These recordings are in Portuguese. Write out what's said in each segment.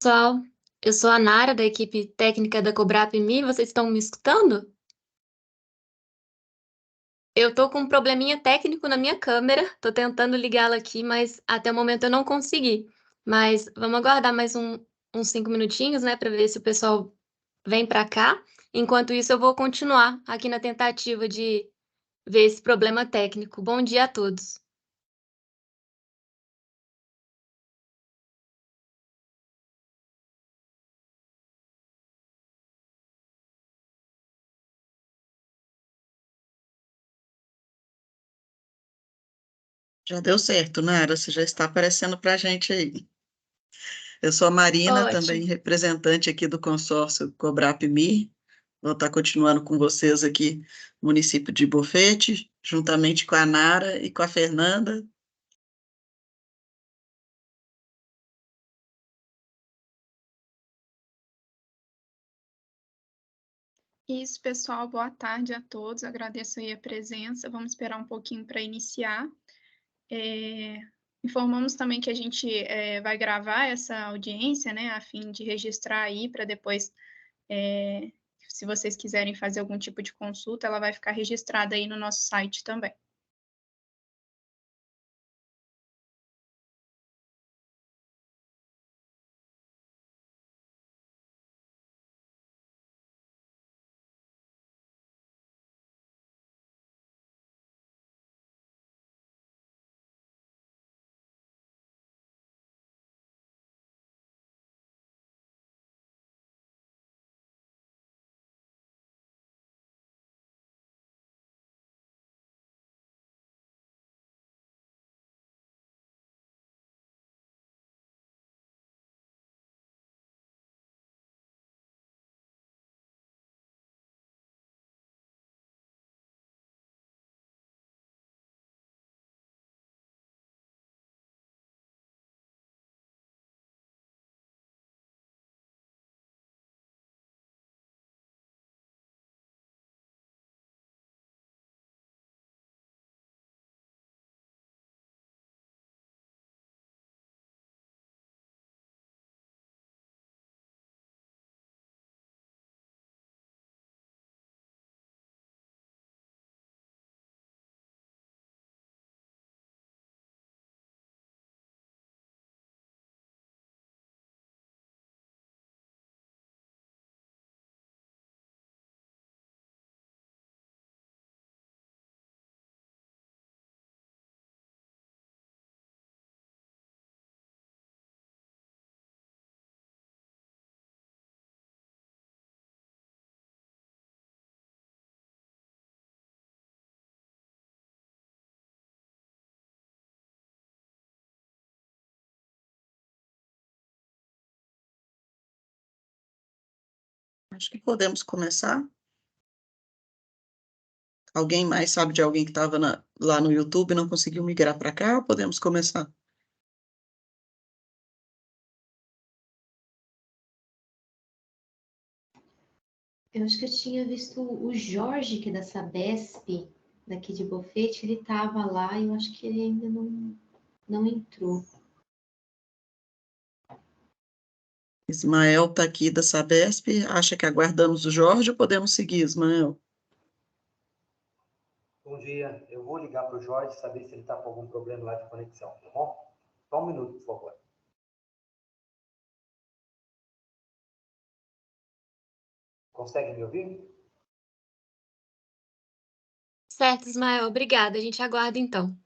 Pessoal, eu sou a Nara, da equipe técnica da Cobrap-Me. Vocês estão me escutando? Eu tô com um probleminha técnico na minha câmera, tô tentando ligá-la aqui, mas até o momento eu não consegui. Mas vamos aguardar mais uns 5 minutinhos, né, para ver se o pessoal vem para cá. Enquanto isso, eu vou continuar aqui na tentativa de ver esse problema técnico. Bom dia a todos. Já deu certo, Nara, você já está aparecendo para a gente aí. Eu sou a Marina, também Ótimo. representante aqui do consórcio Cobrap-Me. Vou estar continuando com vocês aqui no município de Bofete, juntamente com a Nara e com a Fernanda. Isso, pessoal, boa tarde a todos. Agradeço aí a presença. Vamos esperar um pouquinho para iniciar. Informamos também que a gente vai gravar essa audiência, né, a fim de registrar aí para depois, se vocês quiserem fazer algum tipo de consulta, ela vai ficar registrada aí no nosso site também. Acho que podemos começar. Alguém mais sabe de alguém que estava lá no YouTube e não conseguiu migrar para cá? Ou podemos começar? Eu acho que eu tinha visto o Jorge, que é da Sabesp, daqui de Bofete, ele estava lá e eu acho que ele ainda não entrou. Ismael está aqui da Sabesp, acha que aguardamos o Jorge ou podemos seguir, Ismael? Bom dia, eu vou ligar para o Jorge saber se ele está com algum problema lá de conexão, tá bom? Só um minuto, por favor. Consegue me ouvir? Certo, Ismael, obrigada. A gente aguarda então.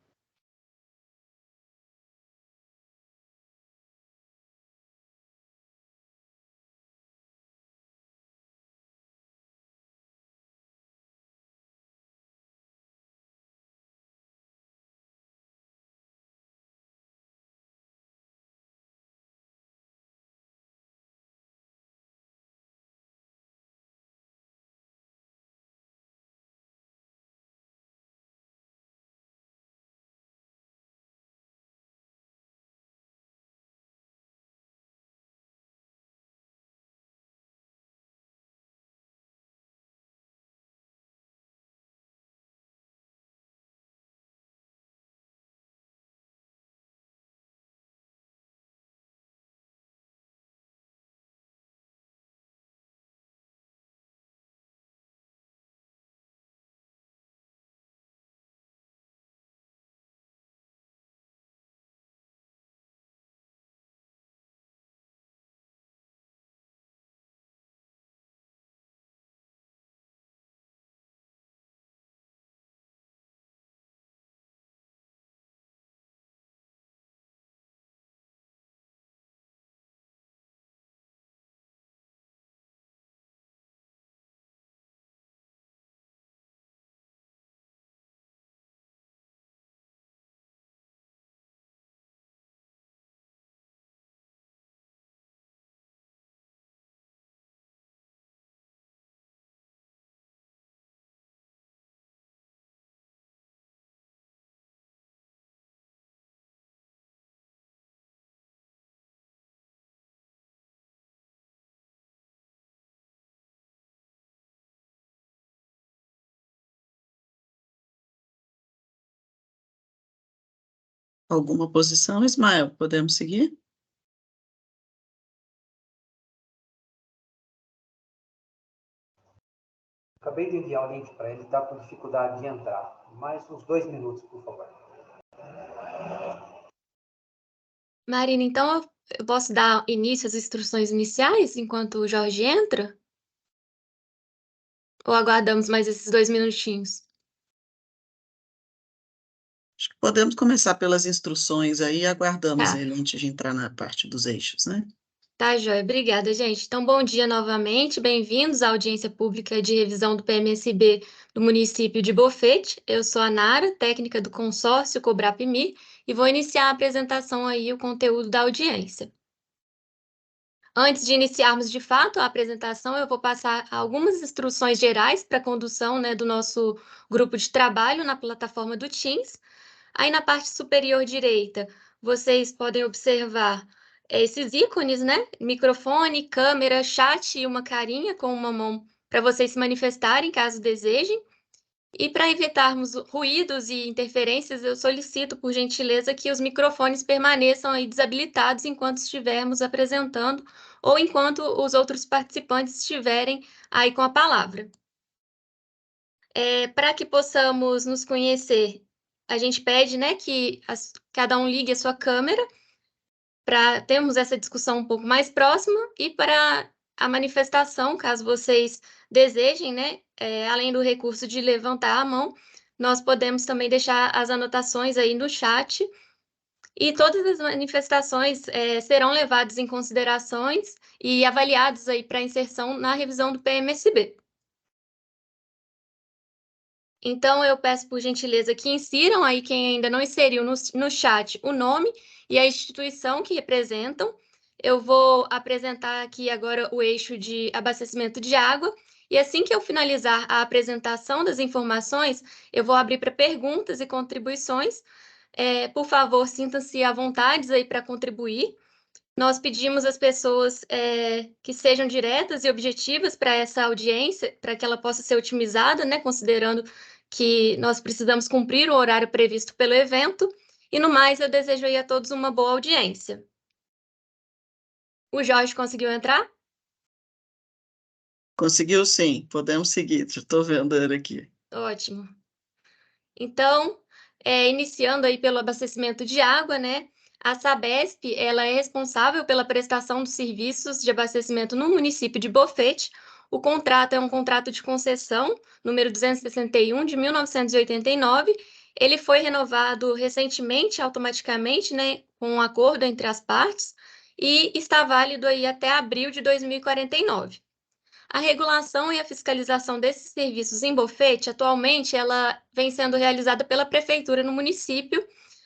Alguma oposição, Ismael? Podemos seguir? Acabei de enviar o link para ele, está com dificuldade de entrar. Mais uns 2 minutos, por favor. Marina, então eu posso dar início às instruções iniciais enquanto o Jorge entra? Ou aguardamos mais esses 2 minutinhos? Acho que podemos começar pelas instruções aí, aguardamos Tá. ele antes de entrar na parte dos eixos, né? Tá, joia. Obrigada, gente. Então, bom dia novamente. Bem-vindos à audiência pública de revisão do PMSB do município de Bofete. Eu sou a Nara, técnica do consórcio Cobrapmi, e vou iniciar a apresentação aí, o conteúdo da audiência. Antes de iniciarmos de fato a apresentação, eu vou passar algumas instruções gerais para a condução, né, do nosso grupo de trabalho na plataforma do Teams. Aí na parte superior direita, vocês podem observar esses ícones, né? Microfone, câmera, chat e uma carinha com uma mão para vocês se manifestarem caso desejem. E para evitarmos ruídos e interferências, eu solicito, por gentileza, que os microfones permaneçam aí desabilitados enquanto estivermos apresentando ou enquanto os outros participantes estiverem aí com a palavra. Para que possamos nos conhecer, a gente pede, né, que cada um ligue a sua câmera para termos essa discussão um pouco mais próxima e para a manifestação, caso vocês desejem, né, além do recurso de levantar a mão, nós podemos também deixar as anotações aí no chat e todas as manifestações serão levadas em considerações e avaliadas aí para inserção na revisão do PMSB. Então, eu peço por gentileza que insiram aí quem ainda não inseriu no chat o nome e a instituição que representam. Eu vou apresentar aqui agora o eixo de abastecimento de água e assim que eu finalizar a apresentação das informações, eu vou abrir para perguntas e contribuições. Por favor, sintam-se à vontade aí para contribuir. Nós pedimos às pessoas que sejam diretas e objetivas para essa audiência, para que ela possa ser otimizada, né, considerando que nós precisamos cumprir o horário previsto pelo evento. E no mais, eu desejo aí a todos uma boa audiência. O Jorge conseguiu entrar? Conseguiu sim, podemos seguir, estou vendo ele aqui. Ótimo. Então, iniciando aí pelo abastecimento de água, né? A Sabesp, ela é responsável pela prestação dos serviços de abastecimento no município de Bofete. O contrato é um contrato de concessão, número 261, de 1989. Ele foi renovado recentemente, automaticamente, né, com um acordo entre as partes, e está válido aí até abril de 2049. A regulação e a fiscalização desses serviços em Bofete, atualmente, ela vem sendo realizada pela prefeitura no município.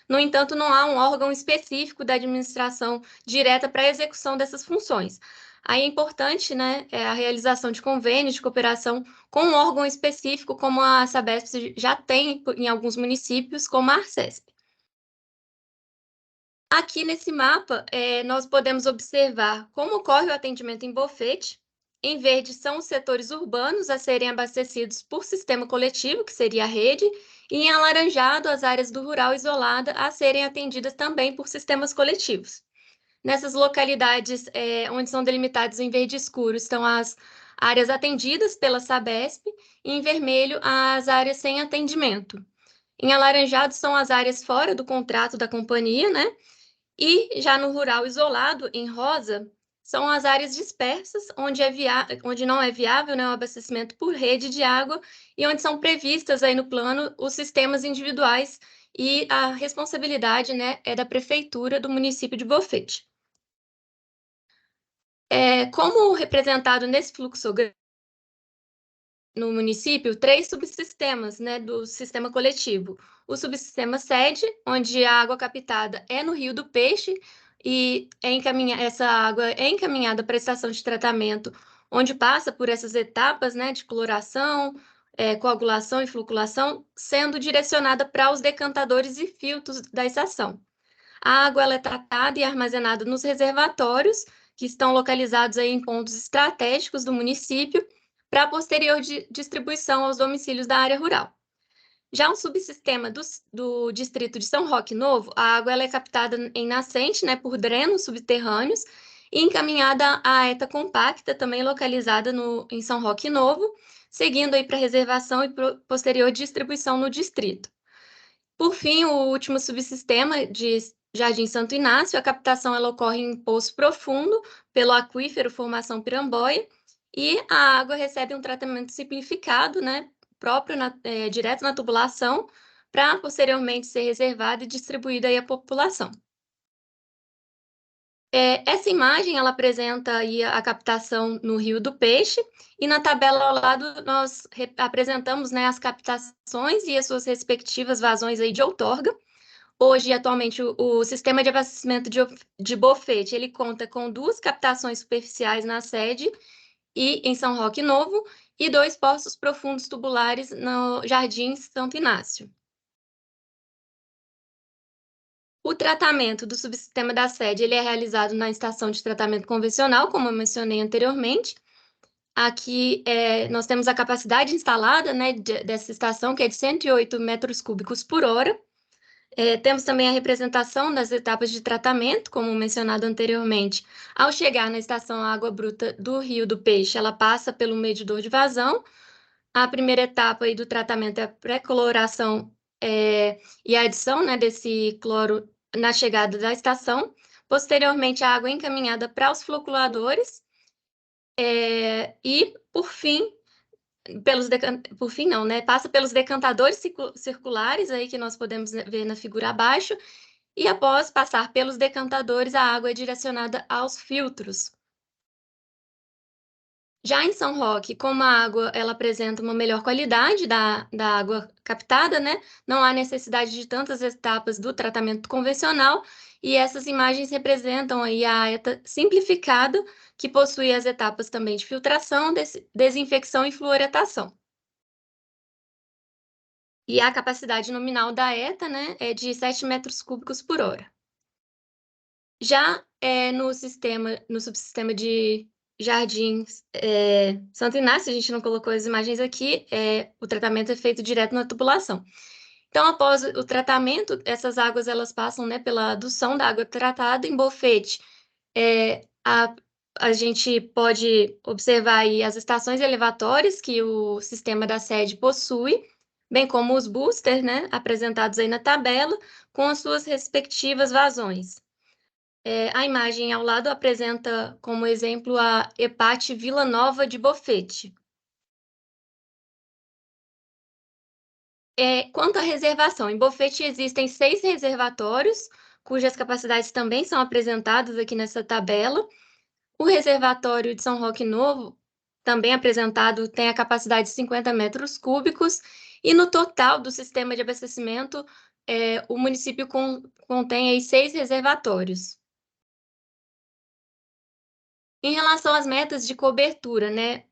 No entanto, não há um órgão específico da administração direta para a execução dessas funções. Aí é importante, né, a realização de convênios de cooperação com um órgão específico, como a Sabesp já tem em alguns municípios, como a Arcesp. Aqui nesse mapa, nós podemos observar como ocorre o atendimento em Bofete. Em verde são os setores urbanos a serem abastecidos por sistema coletivo, que seria a rede, e em alaranjado as áreas do rural isolada a serem atendidas também por sistemas coletivos. Nessas localidades onde são delimitadas em verde escuro estão as áreas atendidas pela Sabesp e em vermelho as áreas sem atendimento. Em alaranjado são as áreas fora do contrato da companhia, né? E já no rural isolado, em rosa, são as áreas dispersas, onde não é viável, né, o abastecimento por rede de água e onde são previstas aí no plano os sistemas individuais e a responsabilidade, né, é da prefeitura do município de Bofete. Como representado nesse fluxograma no município, 3 subsistemas, né, do sistema coletivo. O subsistema sede, onde a água captada é no Rio do Peixe, e essa água é encaminhada para a estação de tratamento, onde passa por essas etapas, né, de cloração, coagulação e floculação, sendo direcionada para os decantadores e filtros da estação. A água ela é tratada e armazenada nos reservatórios, que estão localizados aí em pontos estratégicos do município, para posterior distribuição aos domicílios da área rural. Já um subsistema do distrito de São Roque Novo, a água ela é captada em nascente, né, por drenos subterrâneos e encaminhada à ETA compacta, também localizada em São Roque Novo, seguindo aí para reservação e posterior distribuição no distrito. Por fim, o último subsistema de Jardim Santo Inácio, a captação ela ocorre em poço profundo pelo aquífero Formação Piramboia e a água recebe um tratamento simplificado, né, próprio direto na tubulação, para posteriormente ser reservada e distribuída aí à população. Essa imagem ela apresenta aí a captação no Rio do Peixe, e na tabela ao lado nós apresentamos, né, as captações e as suas respectivas vazões aí de outorga. Hoje, atualmente, o sistema de abastecimento de Bofete, ele conta com 2 captações superficiais na sede e em São Roque Novo, e 2 poços profundos tubulares no Jardim Santo Inácio. O tratamento do subsistema da sede ele é realizado na estação de tratamento convencional, como eu mencionei anteriormente. Aqui nós temos a capacidade instalada, né, dessa estação, que é de 108 metros cúbicos por hora. Temos também a representação das etapas de tratamento, como mencionado anteriormente. Ao chegar na estação Água Bruta do Rio do Peixe, ela passa pelo medidor de vazão. A primeira etapa aí do tratamento é a pré-coloração e a adição, né, desse cloro na chegada da estação. Posteriormente, a água é encaminhada para os floculadores e, por fim, passa pelos decantadores circulares aí que nós podemos ver na figura abaixo, e após passar pelos decantadores, a água é direcionada aos filtros. Já em São Roque, como a água ela apresenta uma melhor qualidade da água captada, né? Não há necessidade de tantas etapas do tratamento convencional, e essas imagens representam aí a ETA simplificada, que possui as etapas também de filtração, desinfecção e fluoretação. E a capacidade nominal da ETA, né, é de 7 metros cúbicos por hora. Já no subsistema de Jardins Santo Inácio, a gente não colocou as imagens aqui, o tratamento é feito direto na tubulação. Então, após o tratamento, essas águas elas passam, né, pela adução da água tratada em Bofete. A gente pode observar aí as estações elevatórias que o sistema da sede possui, bem como os boosters, né, apresentados aí na tabela, com as suas respectivas vazões. A imagem ao lado apresenta como exemplo a EPAT Vila Nova de Bofete. Quanto à reservação, em Bofete existem 6 reservatórios, cujas capacidades também são apresentadas aqui nessa tabela. O reservatório de São Roque Novo, também apresentado, tem a capacidade de 50 metros cúbicos, e no total do sistema de abastecimento, o município contém aí 6 reservatórios. Em relação às metas de cobertura, né,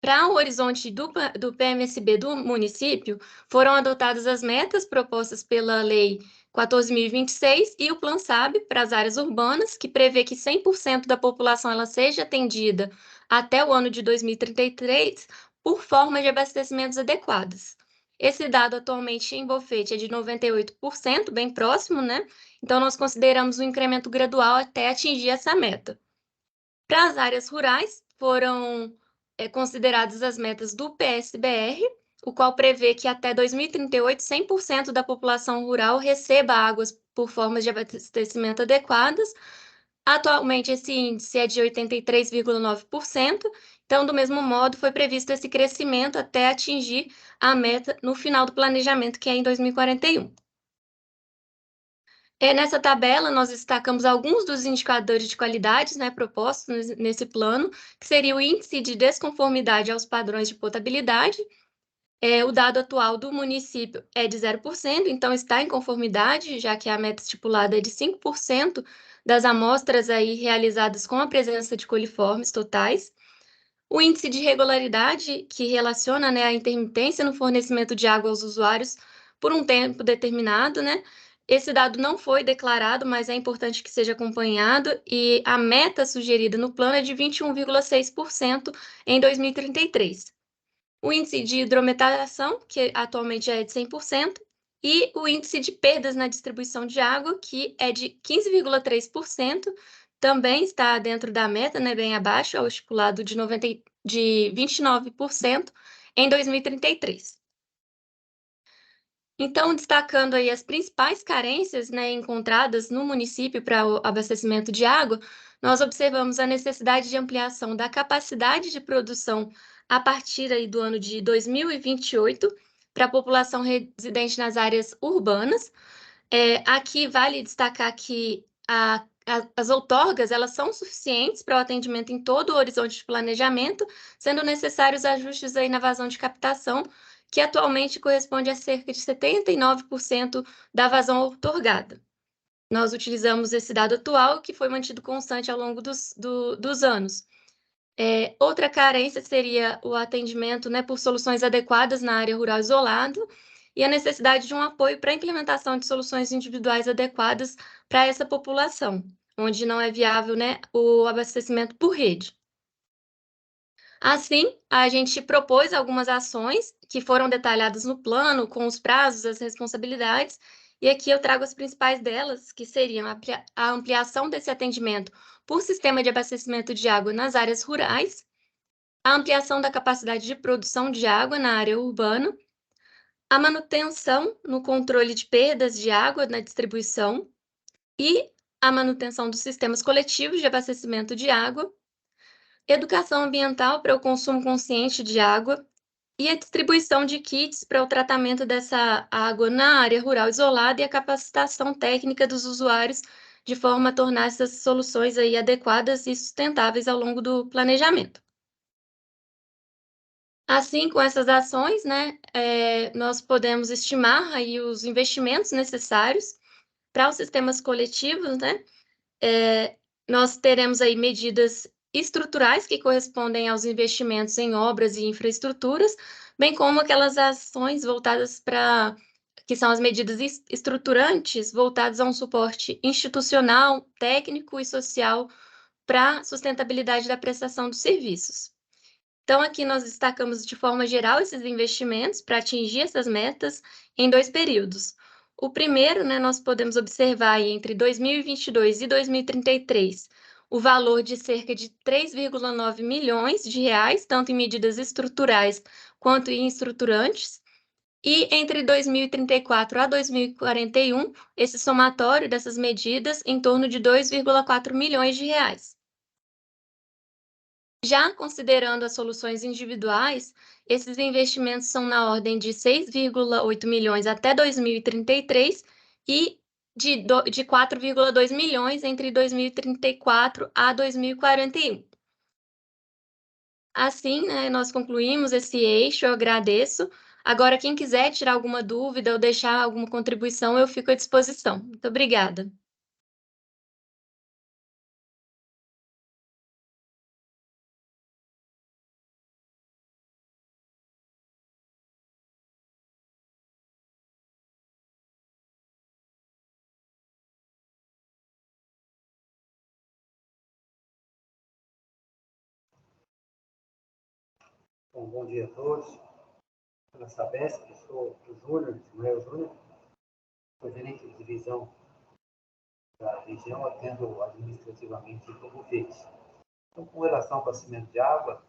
para o horizonte do PMSB do município, foram adotadas as metas propostas pela Lei 14.026 e o Plan SAB para as áreas urbanas, que prevê que 100% da população ela seja atendida até o ano de 2033 por forma de abastecimentos adequadas. Esse dado atualmente em Bofete é de 98%, bem próximo, né? Então, nós consideramos um incremento gradual até atingir essa meta. Para as áreas rurais, foram consideradas as metas do PSBR, o qual prevê que até 2038, 100% da população rural receba águas por formas de abastecimento adequadas. Atualmente, esse índice é de 83,9%, então, do mesmo modo, foi previsto esse crescimento até atingir a meta no final do planejamento, que é em 2041. Nessa tabela, nós destacamos alguns dos indicadores de qualidade, né, propostos nesse plano, que seria o índice de desconformidade aos padrões de potabilidade. O dado atual do município é de 0%, então está em conformidade, já que a meta estipulada é de 5% das amostras aí realizadas com a presença de coliformes totais. O índice de regularidade, que relaciona, né, a intermitência no fornecimento de água aos usuários por um tempo determinado, né? Esse dado não foi declarado, mas é importante que seja acompanhado, e a meta sugerida no plano é de 21,6% em 2033. o índice de hidrometalação, que atualmente é de 100%, e o índice de perdas na distribuição de água, que é de 15,3%, também está dentro da meta, né, bem abaixo, ao estipulado de 29% em 2033. Então, destacando aí as principais carências, né, encontradas no município para o abastecimento de água, nós observamos a necessidade de ampliação da capacidade de produção a partir aí do ano de 2028 para a população residente nas áreas urbanas. Aqui vale destacar que as outorgas elas são suficientes para o atendimento em todo o horizonte de planejamento, sendo necessários ajustes aí na vazão de captação, que atualmente corresponde a cerca de 79% da vazão outorgada. Nós utilizamos esse dado atual, que foi mantido constante ao longo dos anos. Outra carência seria o atendimento, né, por soluções adequadas na área rural isolada e a necessidade de um apoio para a implementação de soluções individuais adequadas para essa população, onde não é viável, né, o abastecimento por rede. Assim, a gente propôs algumas ações que foram detalhadas no plano, com os prazos, as responsabilidades, e aqui eu trago as principais delas, que seriam a ampliação desse atendimento por sistema de abastecimento de água nas áreas rurais, a ampliação da capacidade de produção de água na área urbana, a manutenção no controle de perdas de água na distribuição e a manutenção dos sistemas coletivos de abastecimento de água, educação ambiental para o consumo consciente de água e a distribuição de kits para o tratamento dessa água na área rural isolada e a capacitação técnica dos usuários de forma a tornar essas soluções aí adequadas e sustentáveis ao longo do planejamento. Assim, com essas ações, né, nós podemos estimar aí os investimentos necessários para os sistemas coletivos, né? Nós teremos aí medidas estruturais que correspondem aos investimentos em obras e infraestruturas, bem como aquelas ações voltadas para, que são as medidas estruturantes, voltadas a um suporte institucional, técnico e social para a sustentabilidade da prestação dos serviços. Então, aqui nós destacamos de forma geral esses investimentos para atingir essas metas em 2 períodos. O primeiro, né, nós podemos observar aí, entre 2022 e 2033 o valor de cerca de 3,9 milhões de reais, tanto em medidas estruturais quanto em estruturantes. E entre 2034 a 2041, esse somatório dessas medidas em torno de 2,4 milhões de reais. Já considerando as soluções individuais, esses investimentos são na ordem de 6,8 milhões até 2033 e de 4,2 milhões entre 2034 a 2041. Assim, né, nós concluímos esse eixo, eu agradeço. Agora, quem quiser tirar alguma dúvida ou deixar alguma contribuição, eu fico à disposição. Muito obrigada. Bom, bom dia a todos. Pela Sabesp, sou o Júnior, Samuel Júnior, sou gerente de divisão da região, atendo administrativamente o Bufete. Então, com relação ao abastecimento de água,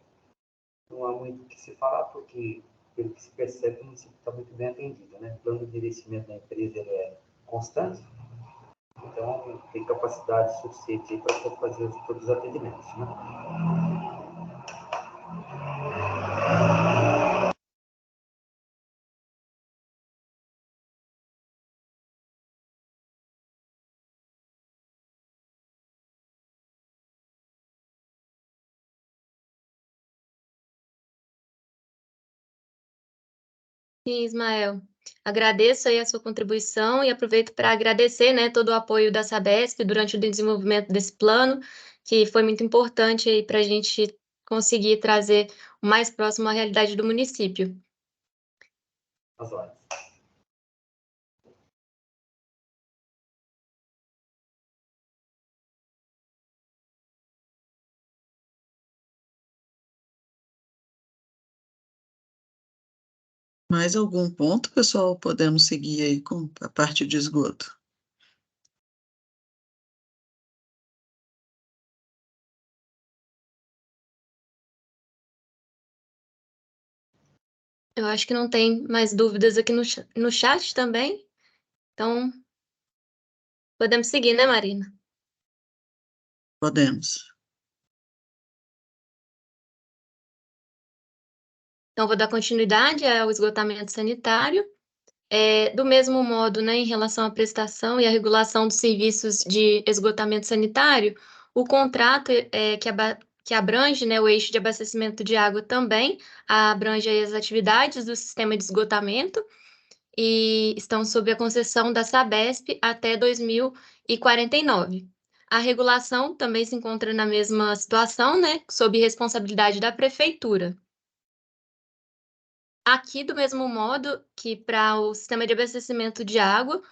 não há muito o que se falar, porque, pelo que se percebe, o município está muito bem atendido, né? O plano de investimento da empresa ele é constante, então tem capacidade suficiente para fazer todos os atendimentos, né? Sim, Ismael, agradeço aí a sua contribuição e aproveito para agradecer, né, todo o apoio da Sabesp durante o desenvolvimento desse plano, que foi muito importante aí para a gente conseguir trazer o mais próximo à realidade do município. As horas. Mais algum ponto, pessoal? Podemos seguir aí com a parte de esgoto. Eu acho que não tem mais dúvidas aqui no chat também. Então, podemos seguir, né, Marina? Podemos. Então, vou dar continuidade ao esgotamento sanitário. Do mesmo modo, né, em relação à prestação e à regulação dos serviços de esgotamento sanitário, o contrato que abrange, né, o eixo de abastecimento de água também abrange aí as atividades do sistema de esgotamento e estão sob a concessão da Sabesp até 2049. A regulação também se encontra na mesma situação, né, sob responsabilidade da prefeitura. Aqui, do mesmo modo que para o sistema de abastecimento de água,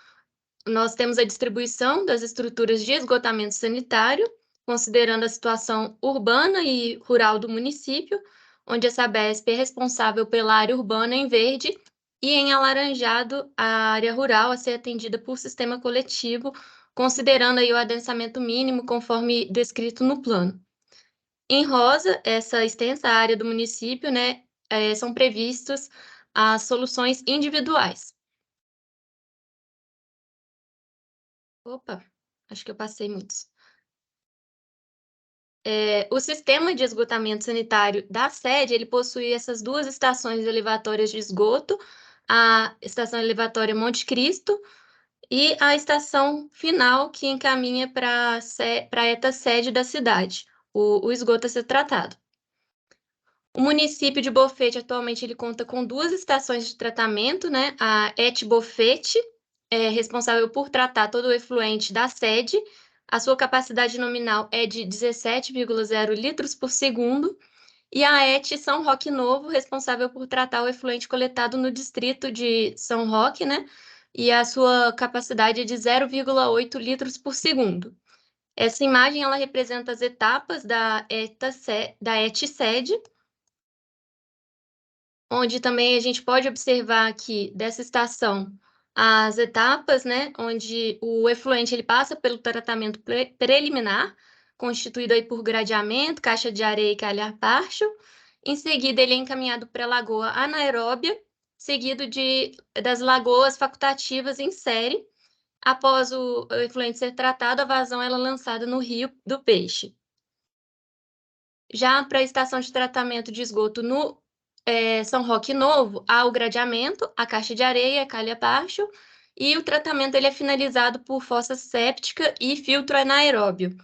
nós temos a distribuição das estruturas de esgotamento sanitário, considerando a situação urbana e rural do município, onde a Sabesp é responsável pela área urbana em verde e em alaranjado a área rural a ser atendida por sistema coletivo, considerando aí o adensamento mínimo conforme descrito no plano. Em rosa, essa extensa área do município, né, são previstas as soluções individuais. Opa, acho que eu passei muitos. O sistema de esgotamento sanitário da sede, ele possui essas duas estações elevatórias de esgoto, a estação elevatória Monte Cristo e a estação final que encaminha para a ETA sede da cidade, o esgoto a ser tratado. O município de Bofete, atualmente, ele conta com duas estações de tratamento, né? A ET Bofete, responsável por tratar todo o efluente da sede. A sua capacidade nominal é de 17,0 litros por segundo. E a ET São Roque Novo, responsável por tratar o efluente coletado no distrito de São Roque, né? E a sua capacidade é de 0,8 litros por segundo. Essa imagem, ela representa as etapas da ET sede, onde também a gente pode observar aqui dessa estação as etapas, né, onde o efluente ele passa pelo tratamento preliminar, constituído aí por gradeamento, caixa de areia e calhar baixo. Em seguida, ele é encaminhado para a lagoa anaeróbia, seguido das lagoas facultativas em série. Após o efluente ser tratado, a vazão ela é lançada no rio do Peixe. Já para a estação de tratamento de esgoto no São Roque Novo, há o gradeamento, a caixa de areia, calha baixo, e o tratamento ele é finalizado por fossa séptica e filtro anaeróbio.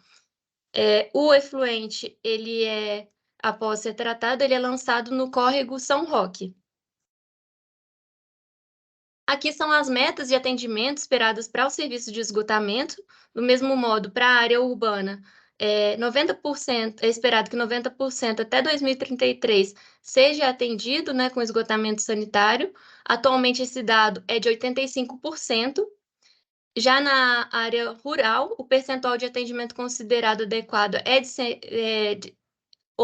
O efluente, após ser tratado, ele é lançado no córrego São Roque. Aqui são as metas de atendimento esperadas para o serviço de esgotamento, do mesmo modo, para a área urbana, 90%, é esperado que 90% até 2033 seja atendido, né, com esgotamento sanitário. Atualmente, esse dado é de 85%. Já na área rural, o percentual de atendimento considerado adequado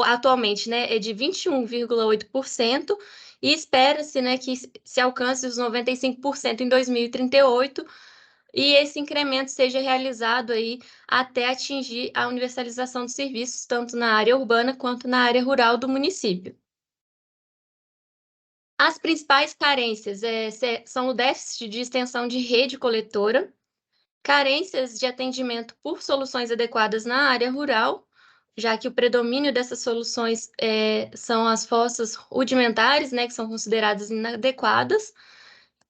atualmente, né, é de 21,8%, e espera-se, né, que se alcance os 95% em 2038, e esse incremento seja realizado aí até atingir a universalização dos serviços, tanto na área urbana quanto na área rural do município. As principais carências são o déficit de extensão de rede coletora, carências de atendimento por soluções adequadas na área rural, já que o predomínio dessas soluções são as fossas rudimentares, né, que são consideradas inadequadas,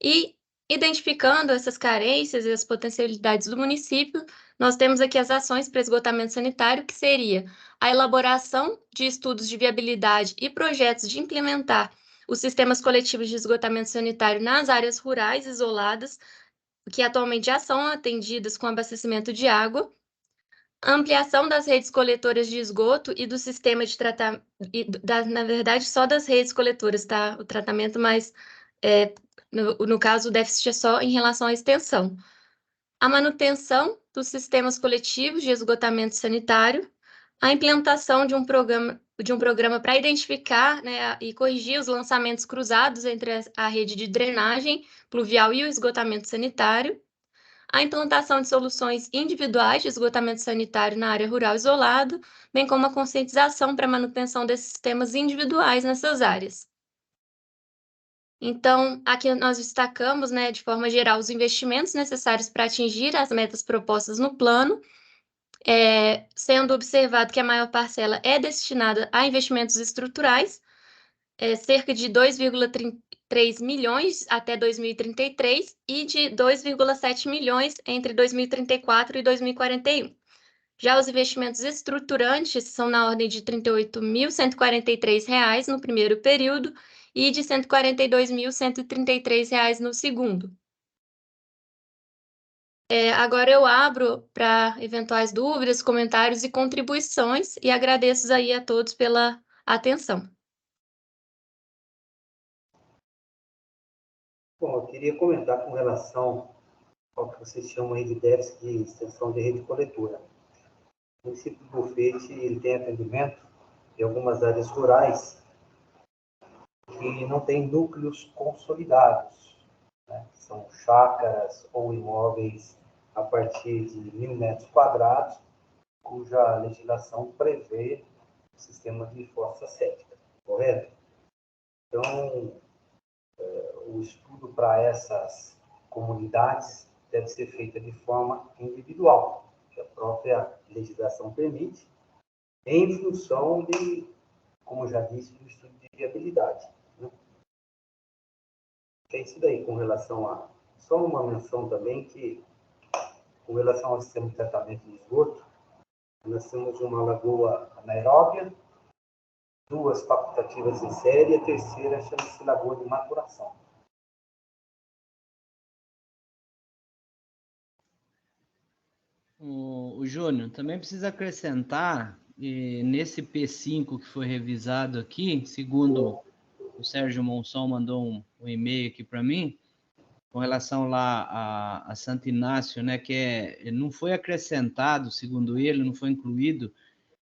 e identificando essas carências e as potencialidades do município, nós temos aqui as ações para esgotamento sanitário, que seria a elaboração de estudos de viabilidade e projetos de implementar os sistemas coletivos de esgotamento sanitário nas áreas rurais isoladas, que atualmente já são atendidas com abastecimento de água, a ampliação das redes coletoras de esgoto e do sistema de tratamento, na verdade, só das redes coletoras, tá? O tratamento, mas, no caso, o déficit é só em relação à extensão. A manutenção dos sistemas coletivos de esgotamento sanitário, a implantação de um programa de um programa para identificar, né, e corrigir os lançamentos cruzados entre a rede de drenagem pluvial e o esgotamento sanitário, a implantação de soluções individuais de esgotamento sanitário na área rural isolado, bem como a conscientização para a manutenção desses sistemas individuais nessas áreas. Então, aqui nós destacamos, né, de forma geral, os investimentos necessários para atingir as metas propostas no plano, sendo observado que a maior parcela é destinada a investimentos estruturais, cerca de 2,3 milhões até 2033 e de 2,7 milhões entre 2034 e 2041. Já os investimentos estruturantes são na ordem de R$ 38.143 no primeiro período e de R$ 142.133 no segundo. Agora eu abro para eventuais dúvidas, comentários e contribuições e agradeço aí a todos pela atenção. Bom, eu queria comentar com relação ao que vocês chamam aí de déficit de extensão de rede coletora. O município de Bofete ele tem atendimento em algumas áreas rurais que não têm núcleos consolidados, né? São chácaras ou imóveis a partir de 1.000 metros quadrados, cuja legislação prevê o sistema de fossa séptica, correto? Então, o estudo para essas comunidades deve ser feito de forma individual, que a própria legislação permite, em função de, como já disse, do estudo de viabilidade. Né? É isso daí com relação a... Só uma menção também que, com relação ao sistema de tratamento de esgoto, nós temos uma lagoa anaeróbia, 2 facultativas em série, e a terceira chama-se lagoa de maturação. O Júnior, também precisa acrescentar, nesse P5 que foi revisado aqui, segundo o Sérgio Monson mandou um e-mail aqui para mim, com relação lá a Santo Inácio, né, que não foi acrescentado, segundo ele, não foi incluído,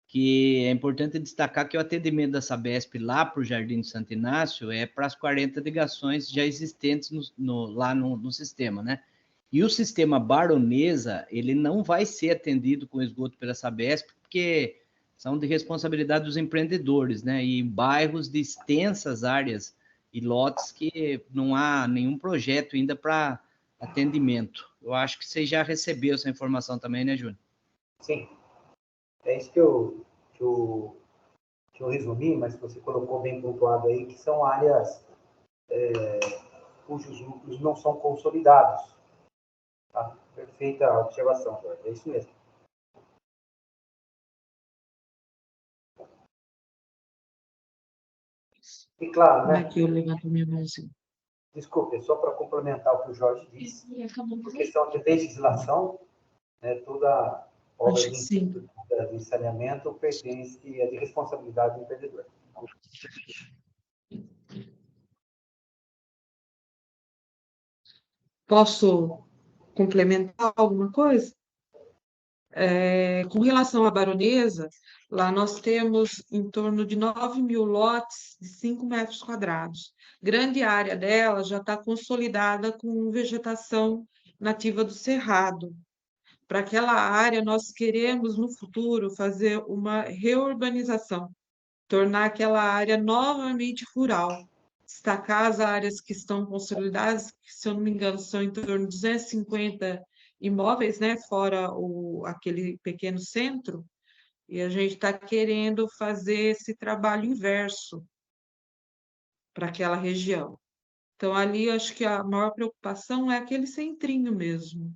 que é importante destacar que o atendimento da Sabesp lá para o Jardim de Santo Inácio é para as 40 ligações já existentes lá no sistema, né? E o sistema Baronesa, ele não vai ser atendido com esgoto pela Sabesp, porque são de responsabilidade dos empreendedores, né? E bairros de extensas áreas e lotes que não há nenhum projeto ainda para atendimento. Eu acho que você já recebeu essa informação também, né, Júnior? Sim, é isso que eu resumi, mas você colocou bem pontuado aí, que são áreas cujos lucros não são consolidados. Tá? Perfeita observação, Jorge. É isso mesmo. E claro, né? Aqui eu levanto minha mãozinha. Desculpe, só para complementar o que o Jorge disse, por questão de legislação, né, toda obra de infraestrutura de saneamento pertence, é de responsabilidade do empreendedor. Posso complementar alguma coisa? Com relação à Baronesa, lá nós temos em torno de 9.000 lotes de 5 metros quadrados. Grande área dela já está consolidada com vegetação nativa do cerrado. Para aquela área, nós queremos, no futuro, fazer uma reurbanização, tornar aquela área novamente rural, destacar as áreas que estão consolidadas, que, se eu não me engano, são em torno de 250 imóveis, né, fora aquele pequeno centro, e a gente está querendo fazer esse trabalho inverso para aquela região. Então, ali, acho que a maior preocupação é aquele centrinho mesmo.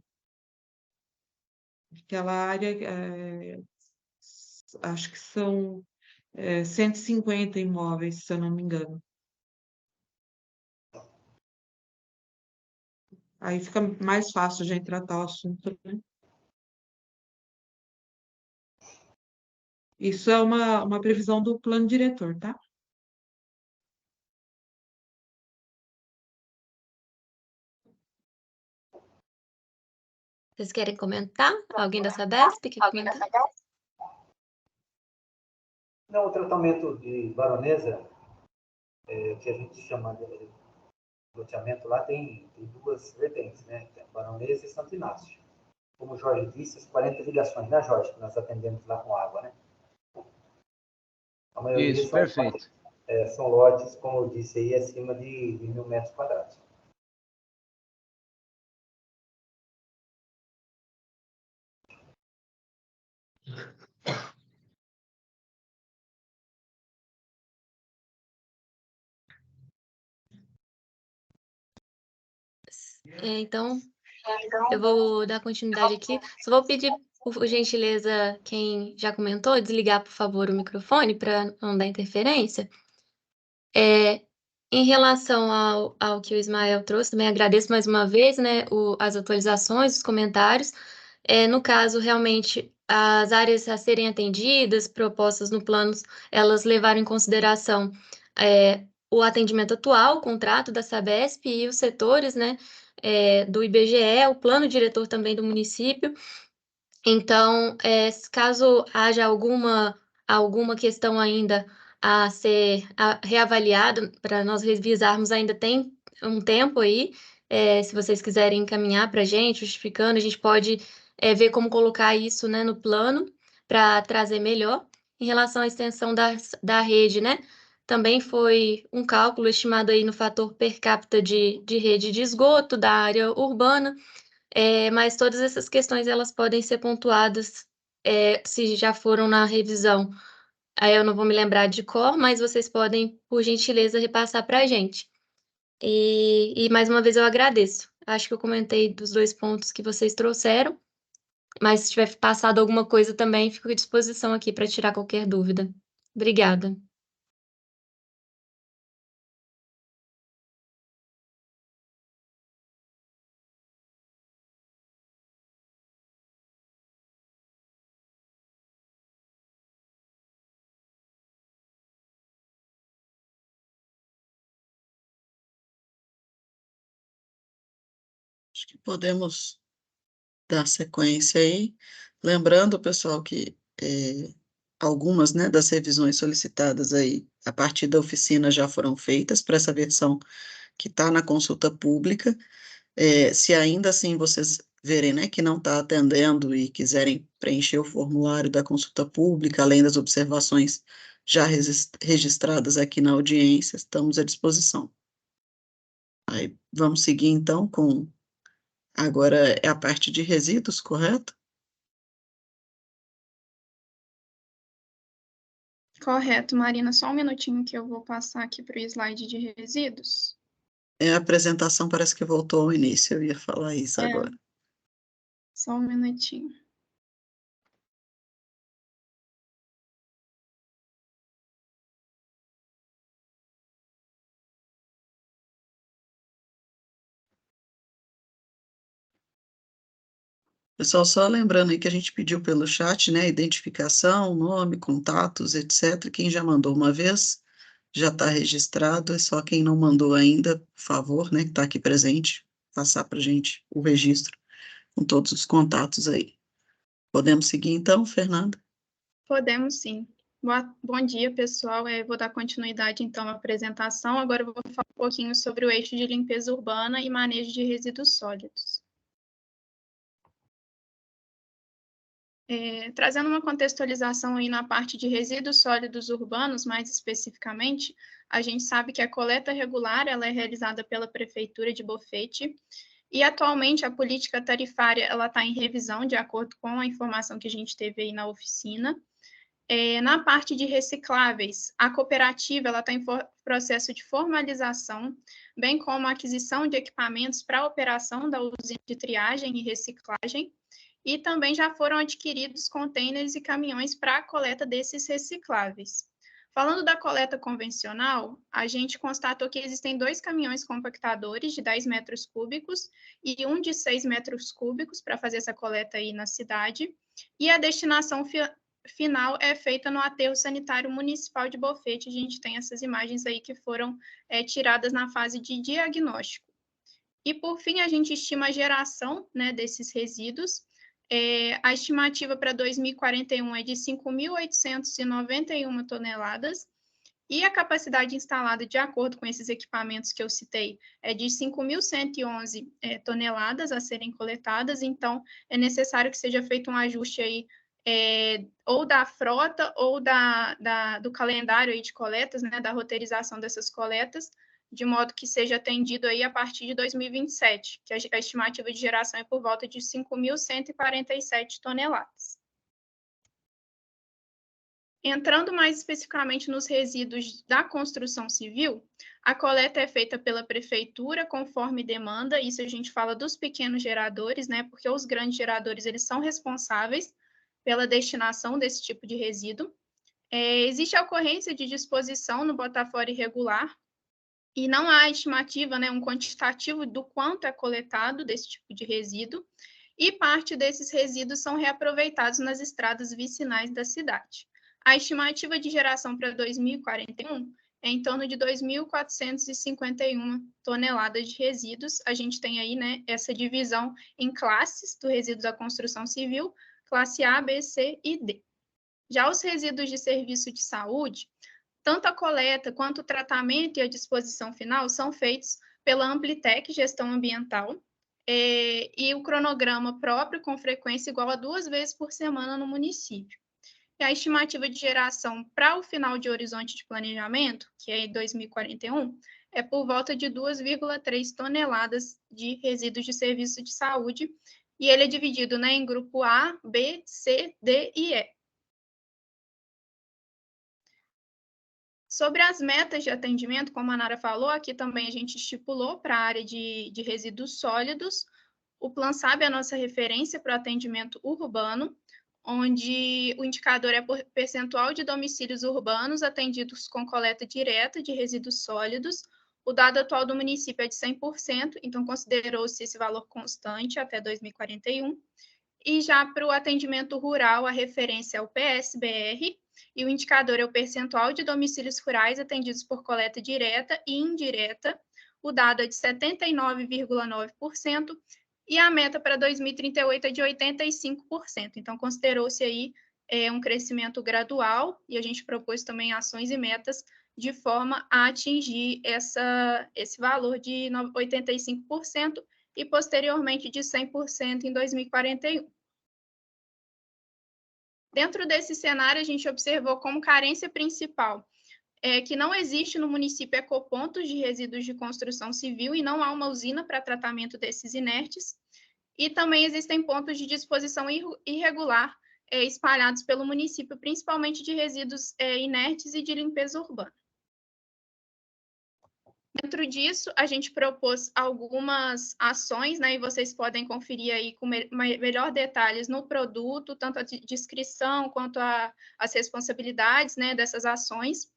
Aquela área, acho que são 150 imóveis, se eu não me engano. Aí fica mais fácil a gente tratar o assunto, né? Isso é uma previsão do plano diretor, tá? Vocês querem comentar? Alguém da Sabesp quer comentar? Não, o tratamento de baronesa, que a gente chama de loteamento lá, tem duas vertentes, né? Tem baronesa e Santo Inácio. Como o Jorge disse, as 40 ligações, né, Jorge, que nós atendemos lá com água, né? A maioria Isso, perfeito. são lotes, como eu disse aí, acima de 1.000 metros quadrados. Então, eu vou dar continuidade aqui. Só vou pedir, por gentileza, quem já comentou, desligar, por favor, o microfone para não dar interferência. Em relação ao que o Ismael trouxe, também agradeço mais uma vez, né, as atualizações, os comentários. No caso, realmente, as áreas a serem atendidas, propostas no plano, elas levaram em consideração o atendimento atual, o contrato da Sabesp e os setores, né, do IBGE, o plano diretor também do município. Então, caso haja alguma questão ainda a ser reavaliada, para nós revisarmos, ainda tem um tempo aí, se vocês quiserem encaminhar para a gente, justificando, a gente pode ver como colocar isso, né, no plano para trazer melhor. Em relação à extensão da rede, né, também foi um cálculo estimado aí no fator per capita de rede de esgoto da área urbana. Mas todas essas questões elas podem ser pontuadas se já foram na revisão. Aí eu não vou me lembrar de cor, mas vocês podem, por gentileza, repassar para a gente. E mais uma vez eu agradeço. Acho que eu comentei dos 2 pontos que vocês trouxeram, mas se tiver passado alguma coisa também, fico à disposição aqui para tirar qualquer dúvida. Obrigada. Acho que podemos dar sequência aí. Lembrando, pessoal, que algumas, né, das revisões solicitadas aí a partir da oficina já foram feitas para essa versão que está na consulta pública. Se ainda assim vocês verem, né, que não está atendendo e quiserem preencher o formulário da consulta pública, além das observações já registradas aqui na audiência, estamos à disposição. Aí, vamos seguir então com, agora é a parte de resíduos, correto? Correto, Marina. Só um minutinho que eu vou passar aqui para o slide de resíduos. A apresentação parece que voltou ao início, eu ia falar isso agora. Só um minutinho. Pessoal, só lembrando aí que a gente pediu pelo chat, né, identificação, nome, contatos, etc. Quem já mandou uma vez, já está registrado, é só quem não mandou ainda, por favor, né, que está aqui presente, passar para a gente o registro com todos os contatos aí. Podemos seguir então, Fernanda? Podemos sim. Bom dia, pessoal. Vou dar continuidade, então, à apresentação. Agora eu vou falar um pouquinho sobre o eixo de limpeza urbana e manejo de resíduos sólidos. Trazendo uma contextualização aí na parte de resíduos sólidos urbanos, mais especificamente, a gente sabe que a coleta regular ela é realizada pela Prefeitura de Bofete, e atualmente a política tarifária ela está em revisão, de acordo com a informação que a gente teve aí na oficina. Na parte de recicláveis, a cooperativa está em processo de formalização, bem como a aquisição de equipamentos para a operação da usina de triagem e reciclagem, e também já foram adquiridos contêineres e caminhões para a coleta desses recicláveis. Falando da coleta convencional, a gente constatou que existem 2 caminhões compactadores de 10 metros cúbicos e um de 6 metros cúbicos para fazer essa coleta aí na cidade, e a destinação final é feita no aterro sanitário municipal de Bofete. A gente tem essas imagens aí que foram tiradas na fase de diagnóstico. E, por fim, a gente estima a geração, né, desses resíduos A estimativa para 2041 é de 5.891 toneladas, e a capacidade instalada, de acordo com esses equipamentos que eu citei, é de 5.111 toneladas a serem coletadas. Então, é necessário que seja feito um ajuste aí, ou da frota ou do calendário aí de coletas, né, da roteirização dessas coletas, de modo que seja atendido aí a partir de 2027, que a estimativa de geração é por volta de 5.147 toneladas. Entrando mais especificamente nos resíduos da construção civil, a coleta é feita pela prefeitura conforme demanda. Isso a gente fala dos pequenos geradores, né? Porque os grandes geradores, eles são responsáveis pela destinação desse tipo de resíduo. Existe a ocorrência de disposição no Botafora irregular, e não há estimativa, né, um quantitativo do quanto é coletado desse tipo de resíduo, e parte desses resíduos são reaproveitados nas estradas vicinais da cidade. A estimativa de geração para 2041 é em torno de 2.451 toneladas de resíduos. A gente tem aí, né, essa divisão em classes do resíduo da construção civil, classe A, B, C e D. Já os resíduos de serviço de saúde, tanto a coleta quanto o tratamento e a disposição final são feitos pela Amplitec Gestão Ambiental, e o cronograma próprio, com frequência igual a 2 vezes por semana no município. E a estimativa de geração para o final de horizonte de planejamento, que é em 2041, é por volta de 2,3 toneladas de resíduos de serviço de saúde, e ele é dividido, né, em grupo A, B, C, D e E. Sobre as metas de atendimento, como a Nara falou, aqui também a gente estipulou para a área de resíduos sólidos. O Plan SAB é a nossa referência para o atendimento urbano, onde o indicador é por percentual de domicílios urbanos atendidos com coleta direta de resíduos sólidos. O dado atual do município é de 100%, então considerou-se esse valor constante até 2041. E já para o atendimento rural, a referência é o PSBR, e o indicador é o percentual de domicílios rurais atendidos por coleta direta e indireta. O dado é de 79,9%, e a meta para 2038 é de 85%. Então, considerou-se aí um crescimento gradual, e a gente propôs também ações e metas de forma a atingir esse valor de 85% e, posteriormente, de 100% em 2041. Dentro desse cenário, a gente observou como carência principal que não existe no município ecopontos de resíduos de construção civil e não há uma usina para tratamento desses inertes. E também existem pontos de disposição irregular espalhados pelo município, principalmente de resíduos inertes e de limpeza urbana. Dentro disso, a gente propôs algumas ações, né, e vocês podem conferir aí com melhor detalhes no produto, tanto a descrição quanto as responsabilidades, né, dessas ações.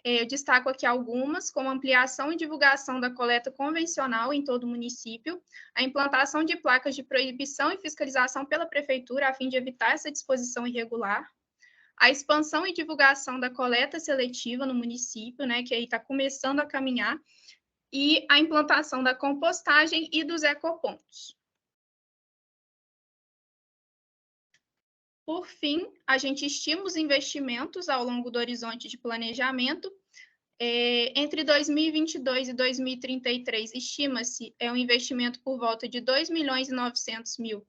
Eu destaco aqui algumas, como ampliação e divulgação da coleta convencional em todo o município, a implantação de placas de proibição e fiscalização pela prefeitura, a fim de evitar essa disposição irregular, a expansão e divulgação da coleta seletiva no município, né, que aí está começando a caminhar, e a implantação da compostagem e dos ecopontos. Por fim, a gente estima os investimentos ao longo do horizonte de planejamento. Entre 2022 e 2033, estima-se um investimento por volta de 2.900.000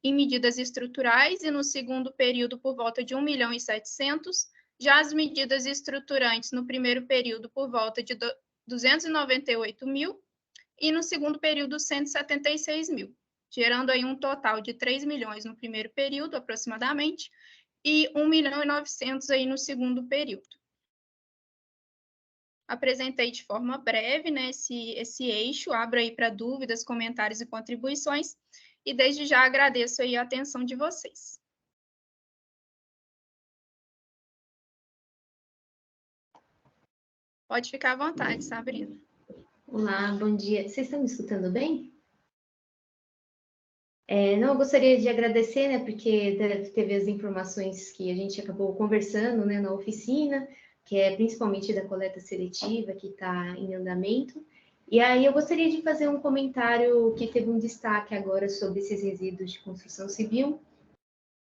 em medidas estruturais, e no segundo período por volta de 1.700.000. Já as medidas estruturantes no primeiro período por volta de 298.000 e no segundo período 176.000, gerando aí um total de 3 milhões no primeiro período, aproximadamente, e 1.900.000 aí no segundo período. Apresentei de forma breve, né, esse eixo, abro aí para dúvidas, comentários e contribuições, e desde já agradeço aí a atenção de vocês. Pode ficar à vontade, Sabrina. Olá, bom dia. Vocês estão me escutando bem? Não, eu gostaria de agradecer, né, porque teve as informações que a gente acabou conversando, né, na oficina, que é principalmente da coleta seletiva, que está em andamento, E aí eu gostaria de fazer um comentário que teve um destaque agora sobre esses resíduos de construção civil,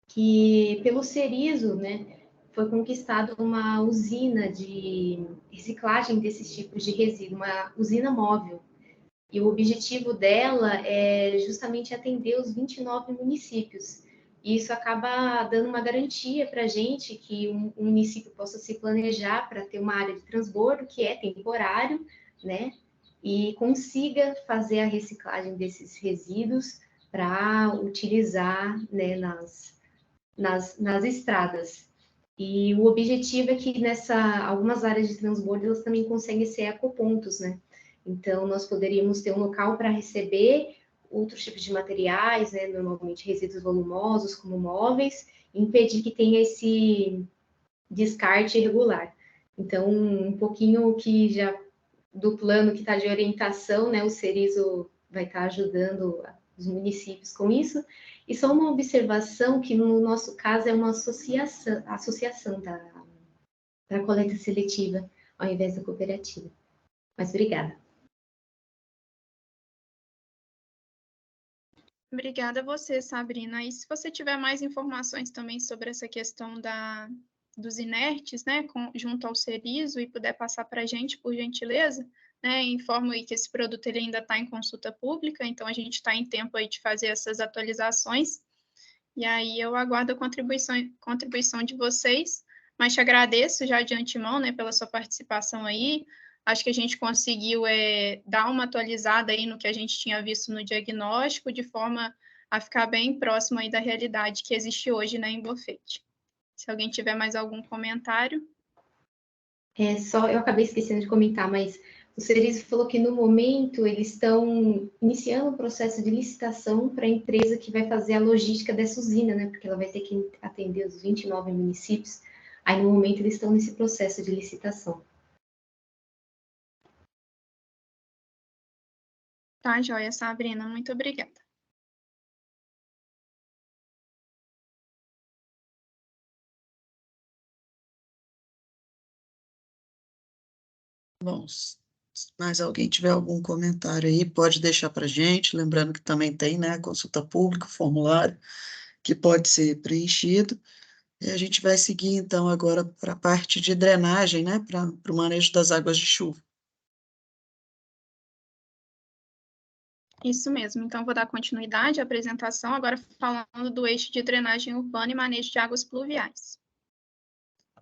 que pelo Cerizo, né, foi conquistada uma usina de reciclagem desses tipos de resíduo, uma usina móvel. E o objetivo dela é justamente atender os 29 municípios. E isso acaba dando uma garantia para a gente que um município possa se planejar para ter uma área de transbordo que é temporário, né? E consiga fazer a reciclagem desses resíduos para utilizar, né, nas estradas. E o objetivo é que algumas áreas de transbordo elas também conseguem ser ecopontos, né? Então, nós poderíamos ter um local para receber outros tipos de materiais, né? Normalmente resíduos volumosos, como móveis, e impedir que tenha esse descarte irregular. Então, um pouquinho que já do plano que está de orientação, né? O Cerizo vai estar ajudando os municípios com isso. E só uma observação que no nosso caso é uma associação da coleta seletiva, ao invés da cooperativa. Mas obrigada. Obrigada a você, Sabrina. E se você tiver mais informações também sobre essa questão dos inertes, né, junto ao Cerizo, e puder passar para a gente, por gentileza, né, informo aí que esse produto ele ainda está em consulta pública, então a gente está em tempo aí de fazer essas atualizações, e aí eu aguardo a contribuição de vocês, mas te agradeço já de antemão, né, pela sua participação aí. Acho que a gente conseguiu dar uma atualizada aí no que a gente tinha visto no diagnóstico, de forma a ficar bem próximo aí da realidade que existe hoje na Embofete. Se alguém tiver mais algum comentário. Eu acabei esquecendo de comentar, mas o Cerizo falou que no momento eles estão iniciando o processo de licitação para a empresa que vai fazer a logística dessa usina, né? Porque ela vai ter que atender os 29 municípios. Aí no momento eles estão nesse processo de licitação. Tá, joia, Sabrina. Muito obrigada. Bom, se mais alguém tiver algum comentário aí, pode deixar para a gente, lembrando que também tem, né, a consulta pública, o formulário, que pode ser preenchido, e a gente vai seguir, então, agora para a parte de drenagem, né, para o manejo das águas de chuva. Isso mesmo. Então, vou dar continuidade à apresentação, agora falando do eixo de drenagem urbana e manejo de águas pluviais.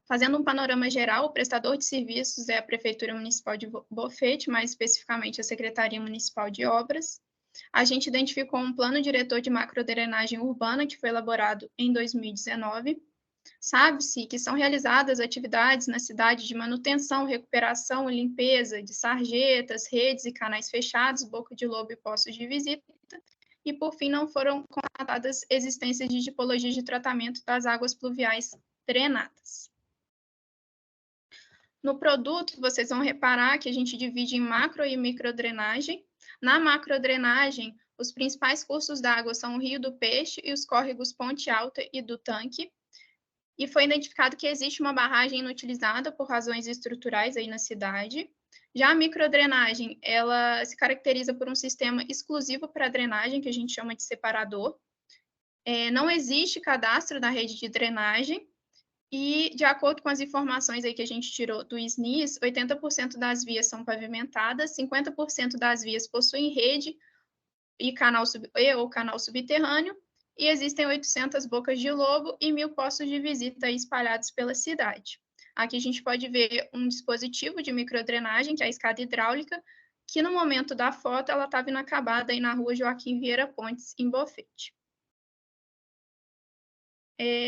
Fazendo um panorama geral, o prestador de serviços é a Prefeitura Municipal de Bofete, mais especificamente a Secretaria Municipal de Obras. A gente identificou um plano diretor de macrodrenagem urbana que foi elaborado em 2019. Sabe-se que são realizadas atividades na cidade de manutenção, recuperação e limpeza de sarjetas, redes e canais fechados, boca de lobo e poços de visita. E, por fim, não foram constatadas existências de tipologias de tratamento das águas pluviais drenadas. No produto, vocês vão reparar que a gente divide em macro e microdrenagem. Na macrodrenagem, os principais cursos d'água são o Rio do Peixe e os córregos Ponte Alta e do Tanque. E foi identificado que existe uma barragem inutilizada por razões estruturais aí na cidade. Já a microdrenagem, ela se caracteriza por um sistema exclusivo para drenagem, que a gente chama de separador. Não existe cadastro da rede de drenagem, e, de acordo com as informações aí que a gente tirou do SNIS, 80% das vias são pavimentadas, 50% das vias possuem rede e canal subterrâneo, e existem 800 bocas de lobo e 1.000 postos de visita espalhados pela cidade. Aqui a gente pode ver um dispositivo de microdrenagem, que é a escada hidráulica, que no momento da foto ela estava inacabada aí na rua Joaquim Vieira Pontes, em Bofete.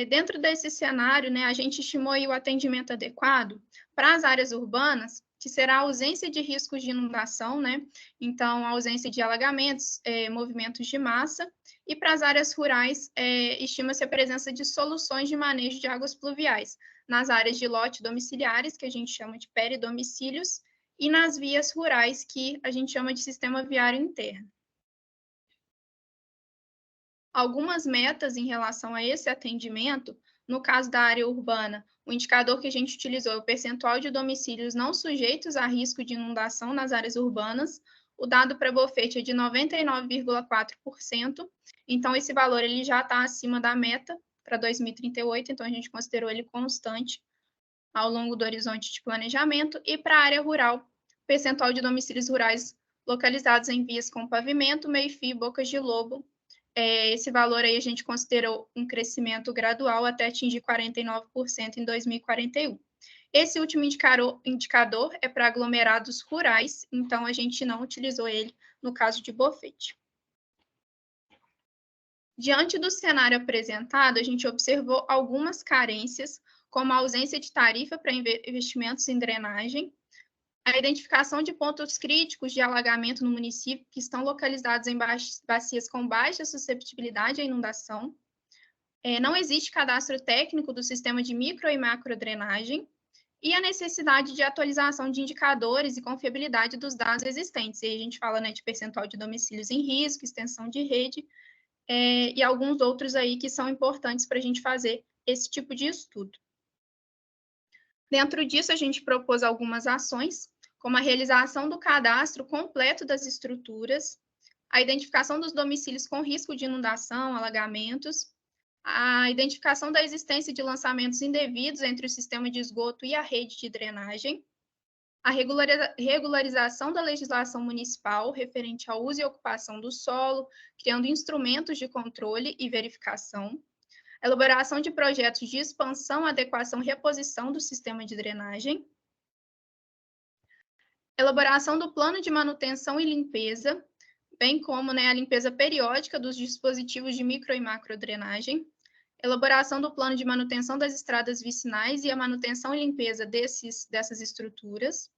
Dentro desse cenário, né, a gente estimou aí o atendimento adequado para as áreas urbanas, que será a ausência de riscos de inundação, né? Então, a ausência de alagamentos, movimentos de massa, e para as áreas rurais, estima-se a presença de soluções de manejo de águas pluviais, nas áreas de lote domiciliares, que a gente chama de peridomicílios, e nas vias rurais, que a gente chama de sistema viário interno. Algumas metas em relação a esse atendimento, no caso da área urbana, O indicador que a gente utilizou é o percentual de domicílios não sujeitos a risco de inundação nas áreas urbanas. O dado para Bofete é de 99,4%, então esse valor ele já está acima da meta para 2038, então a gente considerou ele constante ao longo do horizonte de planejamento. E para a área rural, percentual de domicílios rurais localizados em vias com pavimento, meio-fio e bocas de lobo. Esse valor aí a gente considerou um crescimento gradual até atingir 49% em 2041. Esse último indicador é para aglomerados rurais, então a gente não utilizou ele no caso de Bofete. Diante do cenário apresentado, a gente observou algumas carências, como a ausência de tarifa para investimentos em drenagem, a identificação de pontos críticos de alagamento no município que estão localizados em bacias com baixa susceptibilidade à inundação. Não existe cadastro técnico do sistema de micro e macro drenagem e a necessidade de atualização de indicadores e confiabilidade dos dados existentes. E aí a gente fala, né, de percentual de domicílios em risco, extensão de rede e alguns outros aí que são importantes para a gente fazer esse tipo de estudo. Dentro disso, a gente propôs algumas ações, como a realização do cadastro completo das estruturas, a identificação dos domicílios com risco de inundação, alagamentos, a identificação da existência de lançamentos indevidos entre o sistema de esgoto e a rede de drenagem, a regularização da legislação municipal referente ao uso e ocupação do solo, criando instrumentos de controle e verificação, elaboração de projetos de expansão, adequação e reposição do sistema de drenagem, elaboração do plano de manutenção e limpeza, bem como, né, a limpeza periódica dos dispositivos de micro e macro drenagem, elaboração do plano de manutenção das estradas vicinais e a manutenção e limpeza dessas estruturas.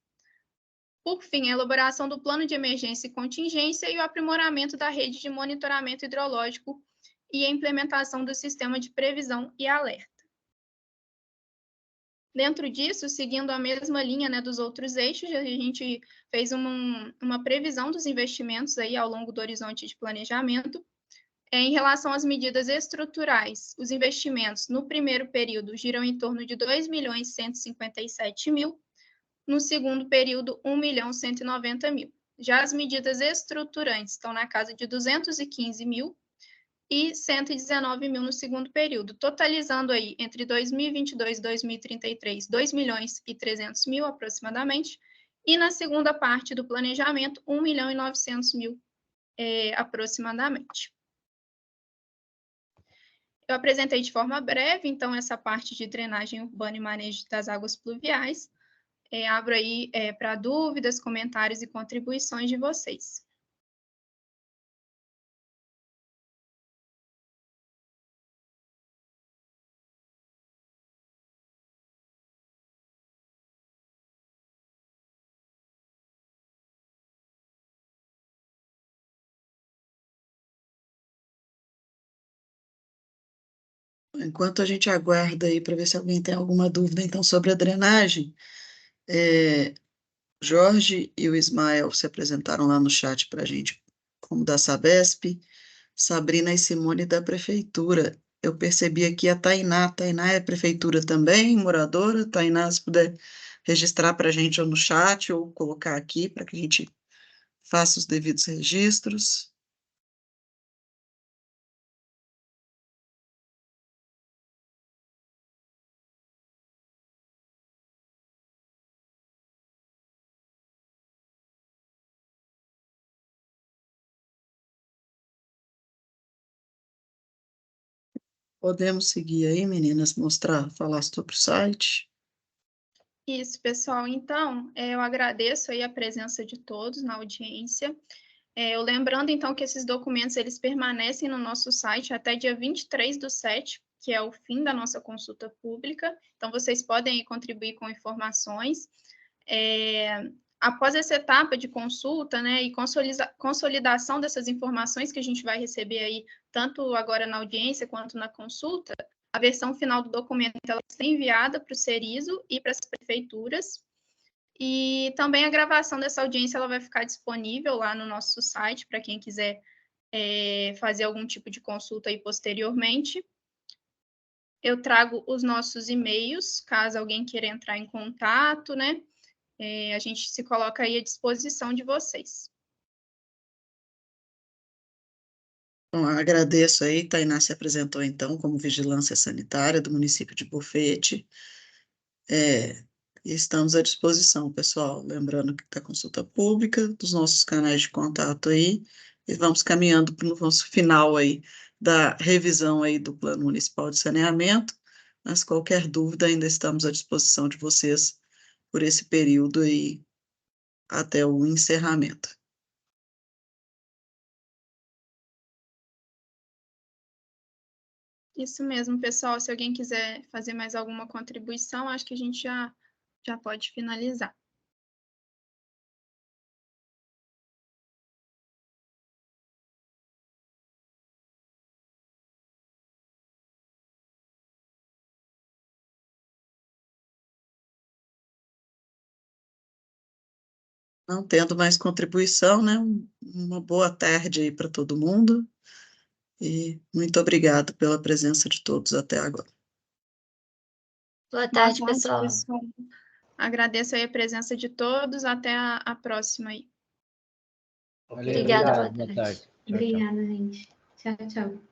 Por fim, a elaboração do plano de emergência e contingência e o aprimoramento da rede de monitoramento hidrológico e a implementação do sistema de previsão e alerta. Dentro disso, seguindo a mesma linha, né, dos outros eixos, a gente fez uma previsão dos investimentos aí ao longo do horizonte de planejamento. Em relação às medidas estruturais, os investimentos no primeiro período giram em torno de 2.157.000, no segundo período, 1.190.000. Já as medidas estruturantes estão na casa de 215.000 e 119.000 no segundo período, totalizando aí entre 2022 e 2033, 2.300.000 aproximadamente, e na segunda parte do planejamento, 1.900.000 aproximadamente. Eu apresentei de forma breve, então, essa parte de drenagem urbana e manejo das águas pluviais. Abro aí para dúvidas, comentários e contribuições de vocês. Enquanto a gente aguarda aí para ver se alguém tem alguma dúvida, então, sobre a drenagem, Jorge e o Ismael se apresentaram lá no chat para a gente, como da Sabesp, Sabrina e Simone da Prefeitura. Eu percebi aqui a Tainá é prefeitura também, moradora. Tainá, se puder registrar para a gente ou no chat ou colocar aqui para que a gente faça os devidos registros. Podemos seguir aí, meninas, falar sobre o site. Isso, pessoal. Então, eu agradeço aí a presença de todos na audiência. Eu lembrando, então, que esses documentos, eles permanecem no nosso site até dia 23/7, que é o fim da nossa consulta pública. Então, vocês podem contribuir com informações. Após essa etapa de consulta, né, e consolidação dessas informações que a gente vai receber aí, tanto agora na audiência quanto na consulta, a versão final do documento ela será enviada para o Cerizo e para as prefeituras, e também a gravação dessa audiência ela vai ficar disponível lá no nosso site, para quem quiser fazer algum tipo de consulta aí posteriormente. eu trago os nossos e-mails, caso alguém queira entrar em contato, né? A gente se coloca aí à disposição de vocês. Bom, agradeço aí, Tainá se apresentou então como vigilância sanitária do município de Bufete. E estamos à disposição, pessoal. Lembrando que está consulta pública, dos nossos canais de contato aí, e vamos caminhando para o nosso final aí da revisão aí do Plano Municipal de Saneamento, mas qualquer dúvida ainda estamos à disposição de vocês por esse período aí até o encerramento. Isso mesmo, pessoal. Se alguém quiser fazer mais alguma contribuição, acho que a gente já pode finalizar. Não tendo mais contribuição, né? Uma boa tarde aí para todo mundo e muito obrigado pela presença de todos até agora. Boa tarde, pessoal. Agradeço aí a presença de todos. Até a próxima aí. Valeu, Obrigada, obrigado, boa boa tarde. tarde. Tchau, tchau. Obrigada, gente. Tchau, tchau.